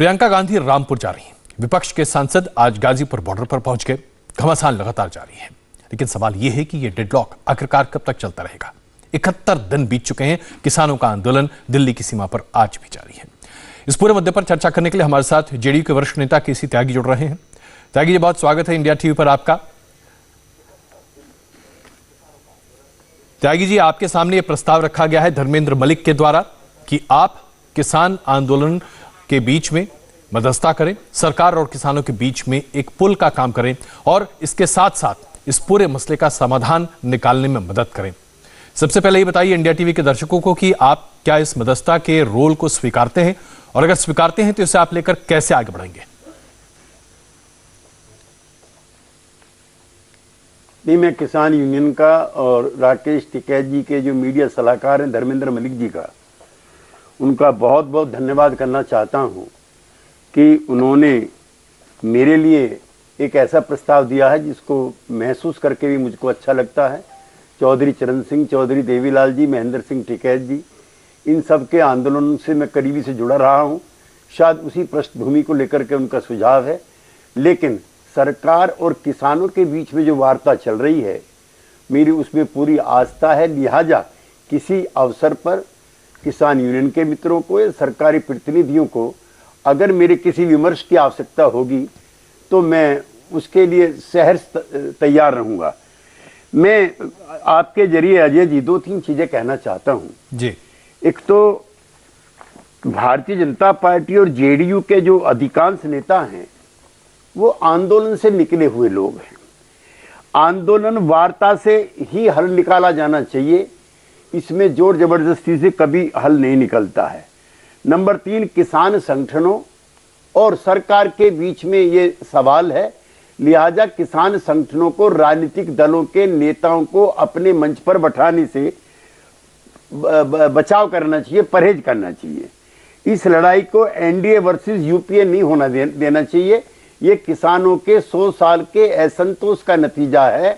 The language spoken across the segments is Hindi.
प्रियंका गांधी रामपुर जा रही हैं। विपक्ष के सांसद आज गाजीपुर बॉर्डर पर पहुंच गए। घमासान लगातार जारी है, लेकिन सवाल यह है कि यह डेडलॉक आखिरकार कब तक चलता रहेगा। 71 दिन बीत चुके हैं। किसानों का आंदोलन दिल्ली की सीमा पर आज भी जारी है। इस पूरे मुद्दे पर चर्चा करने के लिए हमारे साथ जेडीयू के वरिष्ठ नेता केसी त्यागी जुड़ रहे हैं। त्यागी जी, बहुत स्वागत है इंडिया टीवी पर आपका। त्यागी जी, आपके सामने यह प्रस्ताव रखा गया है धर्मेंद्र मलिक के द्वारा कि आप किसान आंदोलन के बीच में मध्यस्थता करें, सरकार और किसानों के बीच में एक पुल का काम करें और इसके साथ साथ इस पूरे मसले का समाधान निकालने में मदद करें। सबसे पहले ये बताइए इंडिया टीवी के दर्शकों को कि आप क्या इस मध्यस्थता के रोल को स्वीकारते हैं, और अगर स्वीकारते हैं तो इसे आप लेकर कैसे आगे बढ़ेंगे? नहीं, मैं किसान यूनियन का और राकेश टिकैत जी के जो मीडिया सलाहकार हैं धर्मेंद्र मलिक जी का, उनका बहुत बहुत धन्यवाद करना चाहता हूं कि उन्होंने मेरे लिए एक ऐसा प्रस्ताव दिया है जिसको महसूस करके भी मुझको अच्छा लगता है। चौधरी चरण सिंह, चौधरी देवीलाल जी, महेंद्र सिंह टिकैत जी, इन सब के आंदोलन से मैं करीबी से जुड़ा रहा हूं। शायद उसी पृष्ठभूमि को लेकर के उनका सुझाव है। लेकिन सरकार और किसानों के बीच में जो वार्ता चल रही है, मेरी उसमें पूरी आस्था है। लिहाजा किसी अवसर पर किसान यूनियन के मित्रों को या सरकारी प्रतिनिधियों को अगर मेरे किसी विमर्श की आवश्यकता होगी तो मैं उसके लिए सहर्ष तैयार रहूंगा। मैं आपके जरिए अजय जी 2-3 चीजें कहना चाहता हूं जी। एक तो भारतीय जनता पार्टी और जेडीयू के जो अधिकांश नेता हैं वो आंदोलन से निकले हुए लोग हैं। आंदोलन वार्ता से ही हल निकाला जाना चाहिए, इसमें जोर जबरदस्ती से कभी हल नहीं निकलता है। नंबर 3, किसान संगठनों और सरकार के बीच में ये सवाल है। लिहाजा किसान संगठनों को राजनीतिक दलों के नेताओं को अपने मंच पर बैठाने से बचाव करना चाहिए, परहेज करना चाहिए। इस लड़ाई को एनडीए वर्सेस यूपीए नहीं होना देना चाहिए। ये किसानों के 100 साल के असंतोष का नतीजा है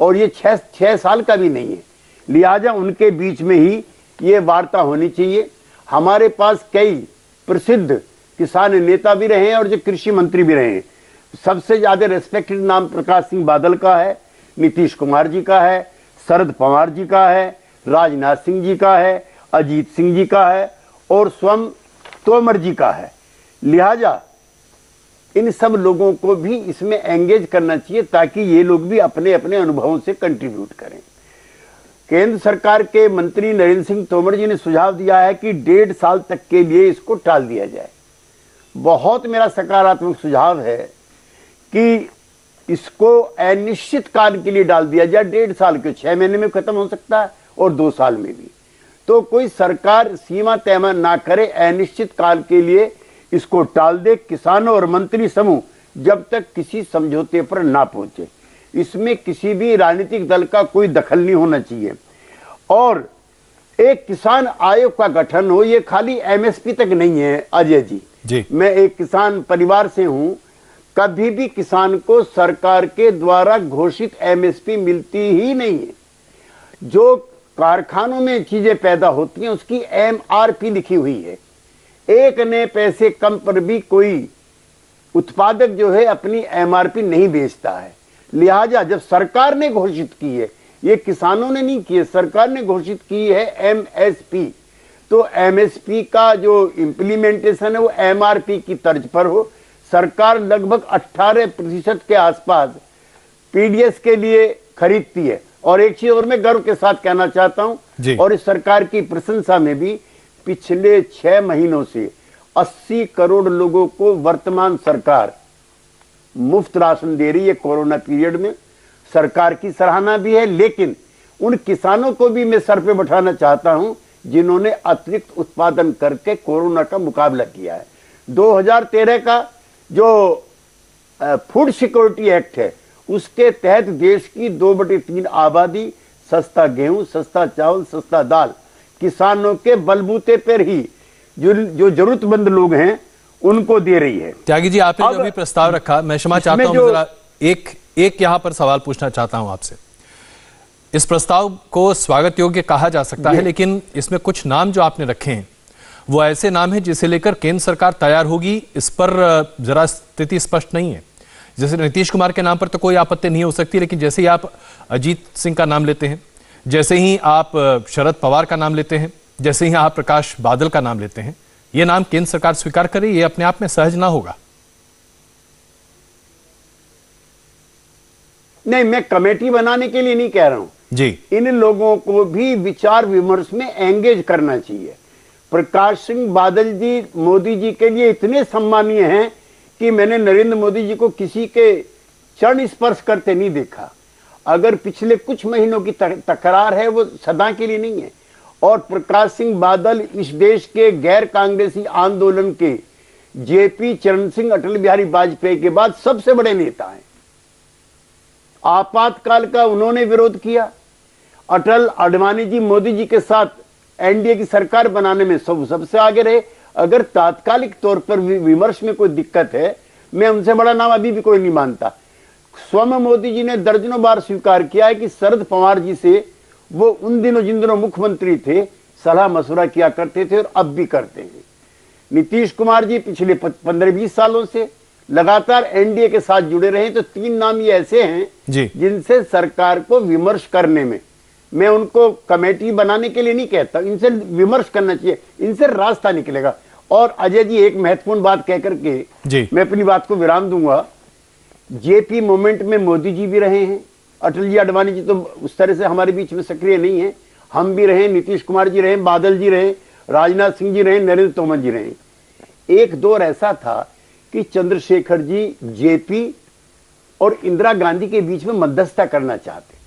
और ये 6 साल का भी नहीं है। लिहाजा उनके बीच में ही ये वार्ता होनी चाहिए। हमारे पास कई प्रसिद्ध किसान नेता भी रहे हैं और जो कृषि मंत्री भी रहे हैं। सबसे ज्यादा रेस्पेक्टेड नाम प्रकाश सिंह बादल का है, नीतीश कुमार जी का है, शरद पवार जी का है, राजनाथ सिंह जी का है, अजीत सिंह जी का है और स्वयं तोमर जी का है। लिहाजा इन सब लोगों को भी इसमें एंगेज करना चाहिए ताकि ये लोग भी अपने अपने अनुभवों से कंट्रीब्यूट करें। केंद्र सरकार के मंत्री नरेंद्र सिंह तोमर जी ने सुझाव दिया है कि 1.5 साल तक के लिए इसको टाल दिया जाए। बहुत मेरा सकारात्मक सुझाव है कि इसको अनिश्चित काल के लिए डाल दिया जाए। 1.5 साल के 6 महीने में खत्म हो सकता है और 2 साल में भी। तो कोई सरकार सीमा तय ना करे, अनिश्चित काल के लिए इसको टाल दे। किसानों और मंत्री समूह जब तक किसी समझौते पर ना पहुंचे, इसमें किसी भी राजनीतिक दल का कोई दखल नहीं होना चाहिए। और एक किसान आयोग का गठन हो, ये खाली एमएसपी तक नहीं है अजय जी। मैं एक किसान परिवार से हूं। कभी भी किसान को सरकार के द्वारा घोषित एमएसपी मिलती ही नहीं है। जो कारखानों में चीजें पैदा होती हैं उसकी एमआरपी लिखी हुई है। 1 नए पैसे कम पर भी कोई उत्पादक जो है अपनी एमआरपी नहीं बेचता है। लिहाजा जब सरकार ने घोषित की है, ये किसानों ने नहीं की है, सरकार ने घोषित की है एमएसपी, तो एमएसपी का जो इंप्लीमेंटेशन है वो एमआरपी की तर्ज पर हो। सरकार लगभग 18% के आसपास पीडीएस के लिए खरीदती है। और एक चीज और मैं गर्व के साथ कहना चाहता हूं, और इस सरकार की प्रशंसा में भी, पिछले 6 महीनों से 80 करोड़ लोगों को वर्तमान सरकार मुफ्त राशन दे रही है। कोरोना पीरियड में सरकार की सराहना भी है, लेकिन उन किसानों को भी मैं सर पे बैठाना चाहता हूं जिन्होंने अतिरिक्त उत्पादन करके कोरोना का मुकाबला किया है। 2013 का जो फूड सिक्योरिटी एक्ट है, उसके तहत देश की 2/3 आबादी सस्ता गेहूं, सस्ता चावल, सस्ता दाल किसानों के बलबूते पर ही जो जरूरतमंद लोग हैं उनको दे रही है। त्यागी जी, आपने जो भी प्रस्ताव रखा, मैं क्षमा चाहता हूं, जरा एक यहां पर सवाल पूछना चाहता हूं आपसे। इस प्रस्ताव को स्वागत योग्य कहा जा सकता है, लेकिन इसमें कुछ नाम जो आपने रखे हैं वो ऐसे नाम है जिसे लेकर केंद्र सरकार तैयार होगी, इस पर जरा स्थिति स्पष्ट नहीं है। जैसे नीतीश कुमार के नाम पर तो कोई आपत्ति नहीं हो सकती, लेकिन जैसे ही आप अजीत सिंह का नाम लेते हैं, जैसे ही आप शरद पवार का नाम लेते हैं, जैसे ही आप प्रकाश बादल का नाम लेते हैं, ये नाम केंद्र सरकार स्वीकार करे, ये अपने आप में सहज ना होगा। नहीं, मैं कमेटी बनाने के लिए नहीं कह रहा हूं जी। इन लोगों को भी विचार विमर्श में एंगेज करना चाहिए। प्रकाश सिंह बादल जी मोदी जी के लिए इतने सम्मानीय हैं कि मैंने नरेंद्र मोदी जी को किसी के चरण स्पर्श करते नहीं देखा। अगर पिछले कुछ महीनों की तकरार है वो सदा के लिए नहीं है। और प्रकाश सिंह बादल इस देश के गैर कांग्रेसी आंदोलन के जेपी चरण सिंह अटल बिहारी वाजपेयी के बाद सबसे बड़े नेता हैं। आपातकाल का उन्होंने विरोध किया। अटल आडवाणी जी मोदी जी के साथ एनडीए की सरकार बनाने में सबसे आगे रहे। अगर तात्कालिक तौर पर विमर्श में कोई दिक्कत है, मैं उनसे बड़ा नाम अभी भी कोई नहीं मानता। स्वयं मोदी जी ने दर्जनों बार स्वीकार किया है कि शरद पवार जी से वो उन दिनों जिन दिनों मुख्यमंत्री थे सलाह मशवरा किया करते थे और अब भी करते हैं। नीतीश कुमार जी पिछले 15-20 सालों से लगातार एनडीए के साथ जुड़े रहे। तो 3 नाम ये ऐसे हैं जिनसे सरकार को विमर्श करने में, मैं उनको कमेटी बनाने के लिए नहीं कहता, इनसे विमर्श करना चाहिए, इनसे रास्ता निकलेगा। और अजय जी एक महत्वपूर्ण बात कहकर के मैं अपनी बात को विराम दूंगा। जेपी मूवमेंट में मोदी जी भी रहे हैं, अटल जी आडवाणी जी तो उस तरह से हमारे बीच में सक्रिय नहीं है, हम भी रहे, नीतीश कुमार जी रहे, बादल जी रहे, राजनाथ सिंह जी रहे, नरेंद्र तोमर जी रहे। एक दौर ऐसा था कि चंद्रशेखर जी जेपी और इंदिरा गांधी के बीच में मध्यस्थता करना चाहते थे।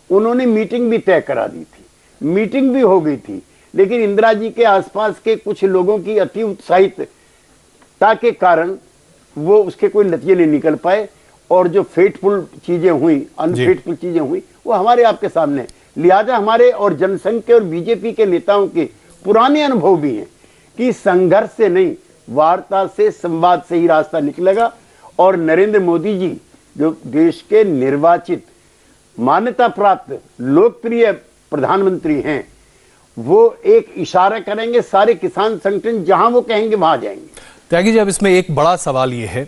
उन्होंने मीटिंग भी तय करा दी थी, मीटिंग भी हो गई थी, लेकिन इंदिरा जी के आसपास के कुछ लोगों की अति उत्साहितता के कारण वो उसके कोई नतीजे नहीं निकल पाए और जो फेटफुल चीजें हुई, अनफेटफुल चीजें हुई, वो हमारे आपके सामने। लिहाजा हमारे और जनसंघ के और बीजेपी के नेताओं के पुराने अनुभव भी हैं कि संघर्ष से नहीं, वार्ता से, संवाद से ही रास्ता निकलेगा। और नरेंद्र मोदी जी जो देश के निर्वाचित, मान्यता प्राप्त, लोकप्रिय प्रधानमंत्री हैं, वो एक इशारा करेंगे, सारे किसान संगठन जहां वो कहेंगे वहां जाएंगे। त्यागी जी, अब इसमें एक बड़ा सवाल ये है,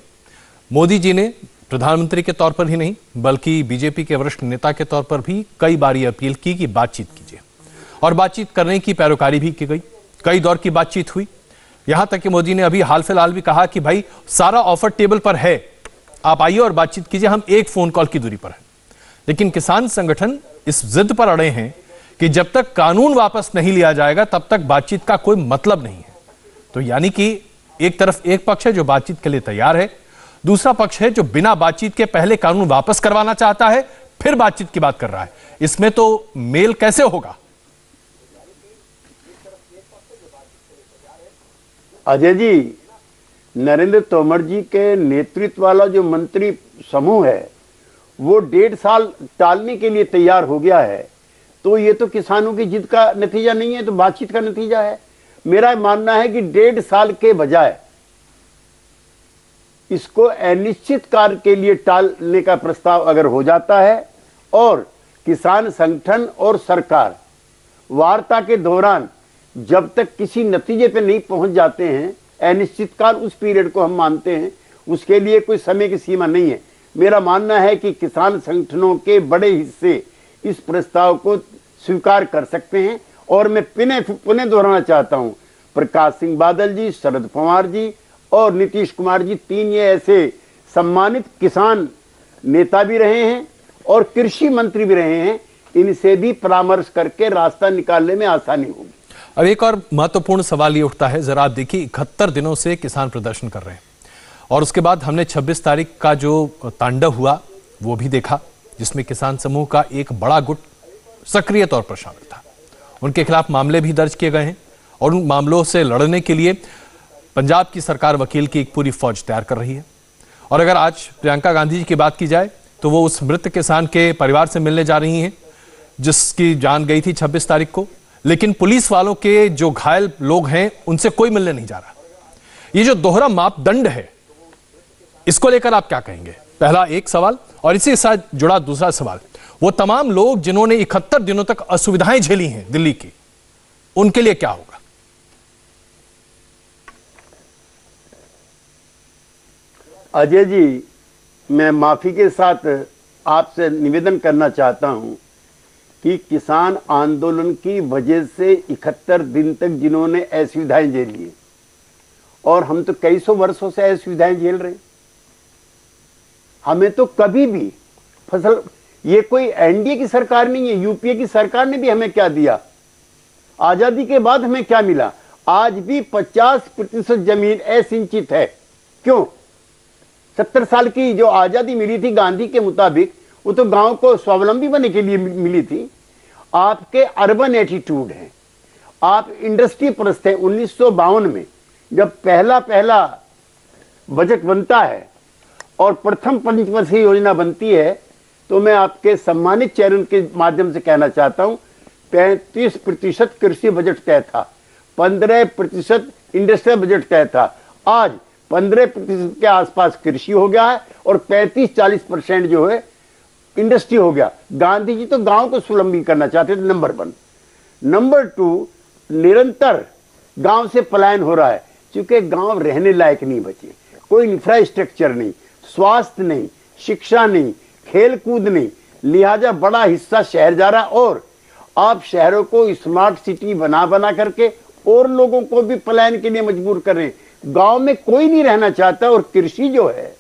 मोदी जी ने प्रधानमंत्री के तौर पर ही नहीं बल्कि बीजेपी के वरिष्ठ नेता के तौर पर भी कई बार ये अपील की कि बातचीत कीजिए, और बातचीत करने की पैरोकारी भी की गई। कई दौर की बातचीत हुई, यहां तक कि मोदी ने अभी हाल फिलहाल भी कहा कि भाई सारा ऑफर टेबल पर है, आप आइए और बातचीत कीजिए, हम एक फोन कॉल की दूरी पर हैं। लेकिन किसान संगठन इस जिद पर अड़े हैं कि जब तक कानून वापस नहीं लिया जाएगा तब तक बातचीत का कोई मतलब नहीं है। तो यानी कि एक तरफ एक पक्ष है जो बातचीत के लिए तैयार है, दूसरा पक्ष है जो बिना बातचीत के पहले कानून वापस करवाना चाहता है, फिर बातचीत की बात कर रहा है। इसमें तो मेल कैसे होगा? अजय जी, नरेंद्र तोमर जी के नेतृत्व वाला जो मंत्री समूह है वो 1.5 साल टालने के लिए तैयार हो गया है। तो ये तो किसानों की जिद का नतीजा नहीं है, तो बातचीत का नतीजा है। मेरा मानना है कि 1.5 साल के बजाय इसको अनिश्चित काल के लिए टालने का प्रस्ताव अगर हो जाता है और किसान संगठन और सरकार वार्ता के दौरान जब तक किसी नतीजे पे नहीं पहुंच जाते हैं, अनिश्चित काल उस पीरियड को हम मानते हैं, उसके लिए कोई समय की सीमा नहीं है। मेरा मानना है कि किसान संगठनों के बड़े हिस्से इस प्रस्ताव को स्वीकार कर सकते हैं। और मैं पुनः दोहराना चाहता हूं, प्रकाश सिंह बादल जी, शरद पवार जी और नीतीश कुमार जी, 3 ये ऐसे सम्मानित किसान नेता भी रहे हैं और कृषि मंत्री भी रहे हैं, इनसे भी परामर्श करके रास्ता निकालने में आसानी होगी। अब एक और महत्वपूर्ण सवाल ये उठता है, जरा आप देखिए 71 दिनों से किसान प्रदर्शन कर रहे हैं और उसके बाद हमने 26 तारीख का जो तांडव हुआ वो भी देखा, जिसमें किसान समूह का एक बड़ा गुट सक्रिय तौर पर शामिल था। उनके खिलाफ मामले भी दर्ज किए गए हैं और उन मामलों से लड़ने के लिए पंजाब की सरकार वकील की एक पूरी फौज तैयार कर रही है। और अगर आज प्रियंका गांधी जी की बात की जाए तो वो उस मृत किसान के परिवार से मिलने जा रही हैं जिसकी जान गई थी 26 तारीख को, लेकिन पुलिस वालों के जो घायल लोग हैं उनसे कोई मिलने नहीं जा रहा। ये जो दोहरा मापदंड है, इसको लेकर आप क्या कहेंगे? पहला एक सवाल, और इसी के साथ जुड़ा दूसरा सवाल, वो तमाम लोग जिन्होंने 71 दिनों तक असुविधाएं झेली हैं दिल्ली की, उनके लिए क्या होगा? अजय जी, मैं माफी के साथ आपसे निवेदन करना चाहता हूं कि किसान आंदोलन की वजह से 71 दिन तक जिन्होंने असुविधाएं झेली और हम तो कई सौ वर्षों से असुविधाएं झेल रहे हैं, हमें तो कभी भी फसल, ये कोई एनडीए की सरकार नहीं है, यूपीए की सरकार ने भी हमें क्या दिया, आजादी के बाद हमें क्या मिला? आज भी 50% जमीन असिंचित है। क्यों? 70 साल की जो आजादी मिली थी गांधी के मुताबिक, वो तो गांव को स्वावलंबी बनने के लिए मिली थी। आपके अर्बन एटीट्यूड है, आप इंडस्ट्री परस्त हैं। 1952 में जब पहला बजट बनता है और प्रथम पंचवर्षीय योजना बनती है, तो मैं आपके सम्मानित चैनल के माध्यम से कहना चाहता हूं, 35% कृषि बजट तय था, 15% इंडस्ट्रियल बजट तय था। आज 15% के आसपास कृषि हो गया है और 35-40% जो है इंडस्ट्री हो गया। गांधी जी तो गांव को स्वावलंबी करना चाहते थे, नंबर 1। नंबर 2, निरंतर गांव से पलायन हो रहा है, क्योंकि गांव रहने लायक नहीं बचे, कोई इंफ्रास्ट्रक्चर नहीं, स्वास्थ्य नहीं, शिक्षा नहीं, खेल कूद नहीं, लिहाजा बड़ा हिस्सा शहर जा रहा। और आप शहरों को स्मार्ट सिटी बना करके और लोगों को भी पलायन के लिए मजबूर कर रहे हैं। गांव में कोई नहीं रहना चाहता। और कृषि जो है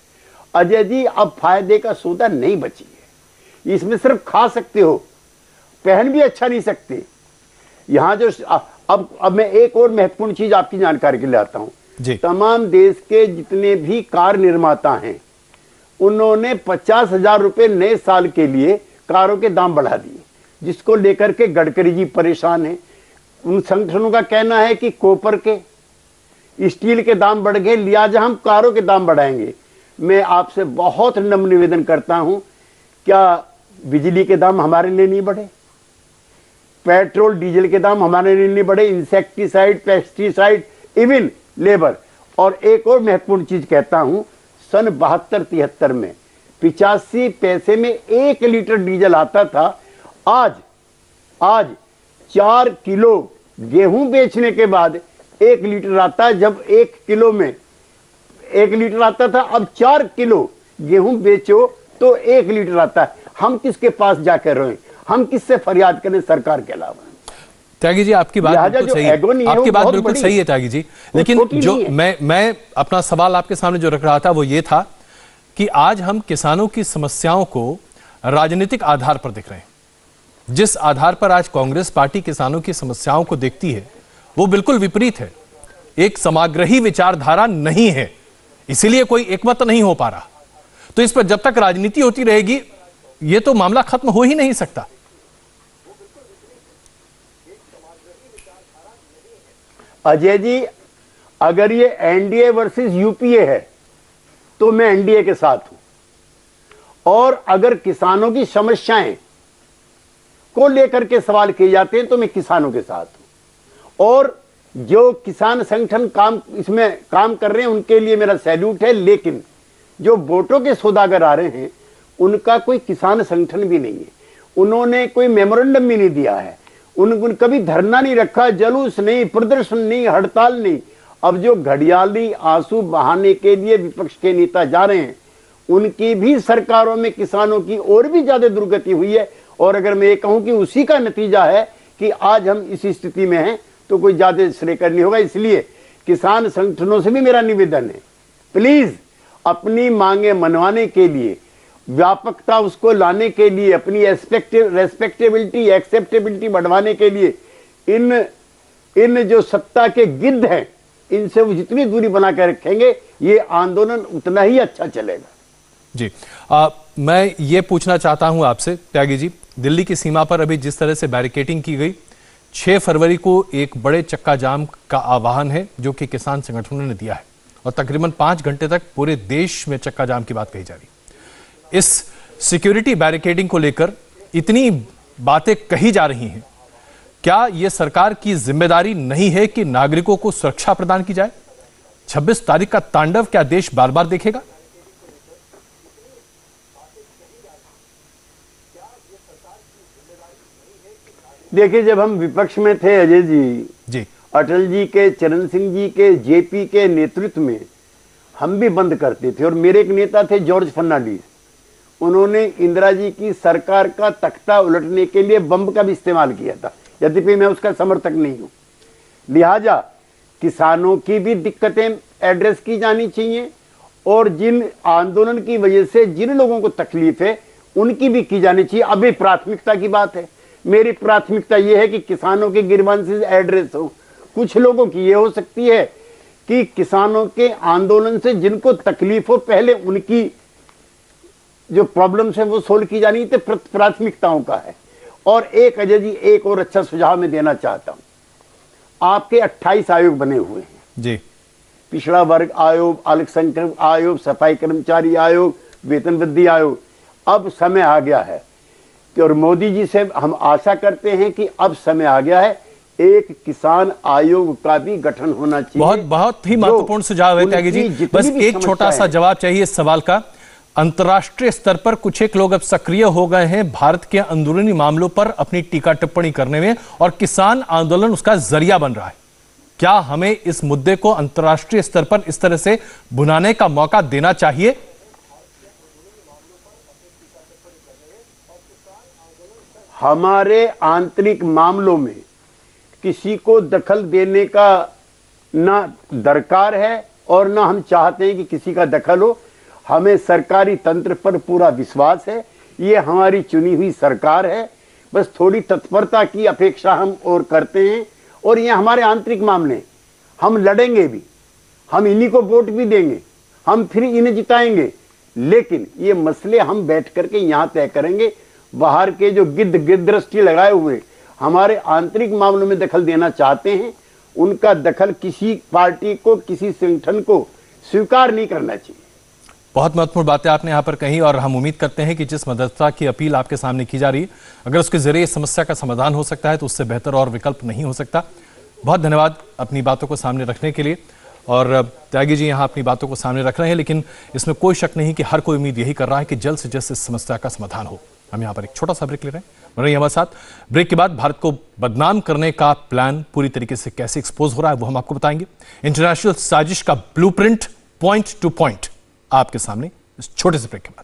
अजय जी, अब फायदे का सौदा नहीं बची है। इसमें सिर्फ खा सकते हो, पहन भी अच्छा नहीं सकते। यहां जो अब मैं एक और महत्वपूर्ण चीज आपकी जानकारी के लिए आता हूं। तमाम देश के जितने भी कार निर्माता हैं, उन्होंने 50,000 रुपए नए साल के लिए कारों के दाम बढ़ा दिए, जिसको लेकर के गडकरी जी परेशान हैं। उन संगठनों का कहना है कि कॉपर के, स्टील के दाम बढ़ गए, लिहाजा हम कारों के दाम बढ़ाएंगे। मैं आपसे बहुत नम्र निवेदन करता हूं, क्या बिजली के दाम हमारे लिए नहीं बढ़े? पेट्रोल डीजल के दाम हमारे लिए नहीं बढ़े? Insecticide, pesticide, even labour. और एक और महत्वपूर्ण चीज कहता हूं, सन 72-73 में 85 पैसे में 1 लीटर डीजल आता था। आज 4 किलो गेहूं बेचने के बाद 1 लीटर आता है। जब 1 किलो में 1 लीटर आता था, अब 4 किलो गेहूं बेचो तो 1 लीटर आता है। हम किसके पास जाकर रोएं? हम किससे फरियाद करें सरकार के अलावा? त्यागी जी, आपकी बात बिल्कुल सही है, आपकी बात बिल्कुल सही है त्यागी जी। लेकिन जो मैं अपना सवाल आपके सामने जो रख रहा था वो ये था कि आज हम किसानों की समस्याओं को राजनीतिक आधार पर देख रहे हैं। जिस आधार पर आज कांग्रेस पार्टी किसानों की समस्याओं को देखती है वो बिल्कुल विपरीत है, एक समाग्रही विचारधारा नहीं है, इसीलिए कोई एकमत नहीं हो पा रहा। तो इस पर जब तक राजनीति होती रहेगी ये तो मामला खत्म हो ही नहीं सकता। अजय जी, अगर ये एनडीए वर्सेस यूपीए है तो मैं एनडीए के साथ हूं, और अगर किसानों की समस्याएं को लेकर के सवाल किए जाते हैं तो मैं किसानों के साथ हूं। और जो किसान संगठन इसमें काम कर रहे हैं उनके लिए मेरा सैल्यूट है। लेकिन जो वोटों के सौदागर आ रहे हैं उनका कोई किसान संगठन भी नहीं है, उन्होंने कोई मेमोरेंडम भी नहीं दिया है, उन कभी धरना नहीं रखा, जुलूस नहीं, प्रदर्शन नहीं, हड़ताल नहीं। अब जो घड़ियाली आंसू बहाने के लिए विपक्ष के नेता जा रहे हैं, उनकी भी सरकारों में किसानों की और भी ज्यादा दुर्गति हुई है। और अगर मैं ये कहूं कि उसी का नतीजा है कि आज हम इस स्थिति में हैं, तो कोई ज्यादा श्रेय नहीं होगा। इसलिए किसान संगठनों से भी मेरा निवेदन है, प्लीज अपनी मांगे मनवाने के लिए, व्यापकता उसको लाने के लिए, अपनी रेस्पेक्टेबिलिटी, एक्सेप्टेबिलिटी बढ़वाने के लिए इन जो सत्ता के गिद्ध हैं इनसे वो जितनी दूरी बना कर रखेंगे, ये आंदोलन उतना ही अच्छा चलेगा। जी, मैं ये पूछना चाहता हूं आपसे त्यागी जी, दिल्ली की सीमा पर अभी जिस तरह से बैरिकेडिंग की गई, 6 फरवरी को एक बड़े चक्का जाम का आह्वान है जो कि किसान संगठनों ने दिया है और तकरीबन 5 घंटे तक पूरे देश में चक्का जाम की बात कही जा रही है। इस सिक्योरिटी बैरिकेडिंग को लेकर इतनी बातें कही जा रही हैं, क्या यह सरकार की जिम्मेदारी नहीं है कि नागरिकों को सुरक्षा प्रदान की जाए? 26 तारीख का तांडव क्या देश बार बार देखेगा? देखिए, जब हम विपक्ष में थे अजय जी, अटल जी के, चरण सिंह जी के, जेपी के नेतृत्व में हम भी बंद करते थे। और मेरे एक नेता थे जॉर्ज फर्नांडीज, उन्होंने इंदिरा जी की सरकार का तख्ता उलटने के लिए बम का भी इस्तेमाल किया था, यद्यपि मैं उसका समर्थक नहीं हूं। लिहाजा किसानों की भी दिक्कतें एड्रेस की जानी चाहिए और जिन आंदोलन की वजह से जिन लोगों को तकलीफ है उनकी भी की जानी चाहिए। अभी प्राथमिकता की बात है, मेरी प्राथमिकता यह है कि किसानों के ग्रीवेंसेस एड्रेस हो। कुछ लोगों की यह हो सकती है कि किसानों के आंदोलन से जिनको तकलीफ हो पहले उनकी जो प्रॉब्लम्स है वो सोल्व की जानी तो प्राथमिकताओं का है। और एक अजय जी, एक और अच्छा सुझाव मैं देना चाहता हूं। आपके 28 आयोग बने हुए हैं जी, पिछड़ा वर्ग आयोग, अल्पसंख्यक आयोग, सफाई कर्मचारी आयोग, वेतन वृद्धि आयोग। अब समय आ गया है कि, और मोदी जी से हम आशा करते हैं कि अब समय आ गया है एक किसान आयोग का भी गठन होना चाहिए। बहुत ही महत्वपूर्ण सुझाव है त्यागी जी। बस एक छोटा सा जवाब चाहिए इस सवाल का। अंतर्राष्ट्रीय स्तर पर कुछ एक लोग अब सक्रिय हो गए हैं भारत के अंदरूनी मामलों पर अपनी टीका टिप्पणी करने में, और किसान आंदोलन उसका जरिया बन रहा है। क्या हमें इस मुद्दे को अंतर्राष्ट्रीय स्तर पर इस तरह से भुनाने का मौका देना चाहिए? हमारे आंतरिक मामलों में किसी को दखल देने का ना दरकार है और ना हम चाहते हैं कि किसी का दखल हो। हमें सरकारी तंत्र पर पूरा विश्वास है, ये हमारी चुनी हुई सरकार है। बस थोड़ी तत्परता की अपेक्षा हम और करते हैं, और ये हमारे आंतरिक मामले, हम लड़ेंगे भी, हम इन्हीं को वोट भी देंगे, हम फिर इन्हें जिताएंगे, लेकिन ये मसले हम बैठ करके यहाँ तय करेंगे। बाहर के जो गिद्ध दृष्टि लगाए हुए हमारे आंतरिक मामलों में दखल देना चाहते हैं, उनका दखल किसी पार्टी को, किसी संगठन को स्वीकार नहीं करना चाहिए। बहुत महत्वपूर्ण बातें आपने यहां पर कही, और हम उम्मीद करते हैं कि जिस मददता की अपील आपके सामने की जा रही है, अगर उसके जरिए समस्या का समाधान हो सकता है तो उससे बेहतर और विकल्प नहीं हो सकता। बहुत धन्यवाद अपनी बातों को सामने रखने के लिए। और त्यागी जी यहाँ अपनी बातों को सामने रख रहे हैं, लेकिन इसमें कोई शक नहीं कि हर कोई उम्मीद यही कर रहा है कि जल्द से जल्द इस समस्या का समाधान हो। हम यहाँ पर एक छोटा सा ब्रेक ले रहे हैं, बन रही हमारे साथ। ब्रेक के बाद भारत को बदनाम करने का प्लान पूरी तरीके से कैसे एक्सपोज हो रहा है वो हम आपको बताएंगे। इंटरनेशनल साजिश का ब्लूप्रिंट पॉइंट टू पॉइंट आपके सामने इस छोटे से ब्रेक के बाद।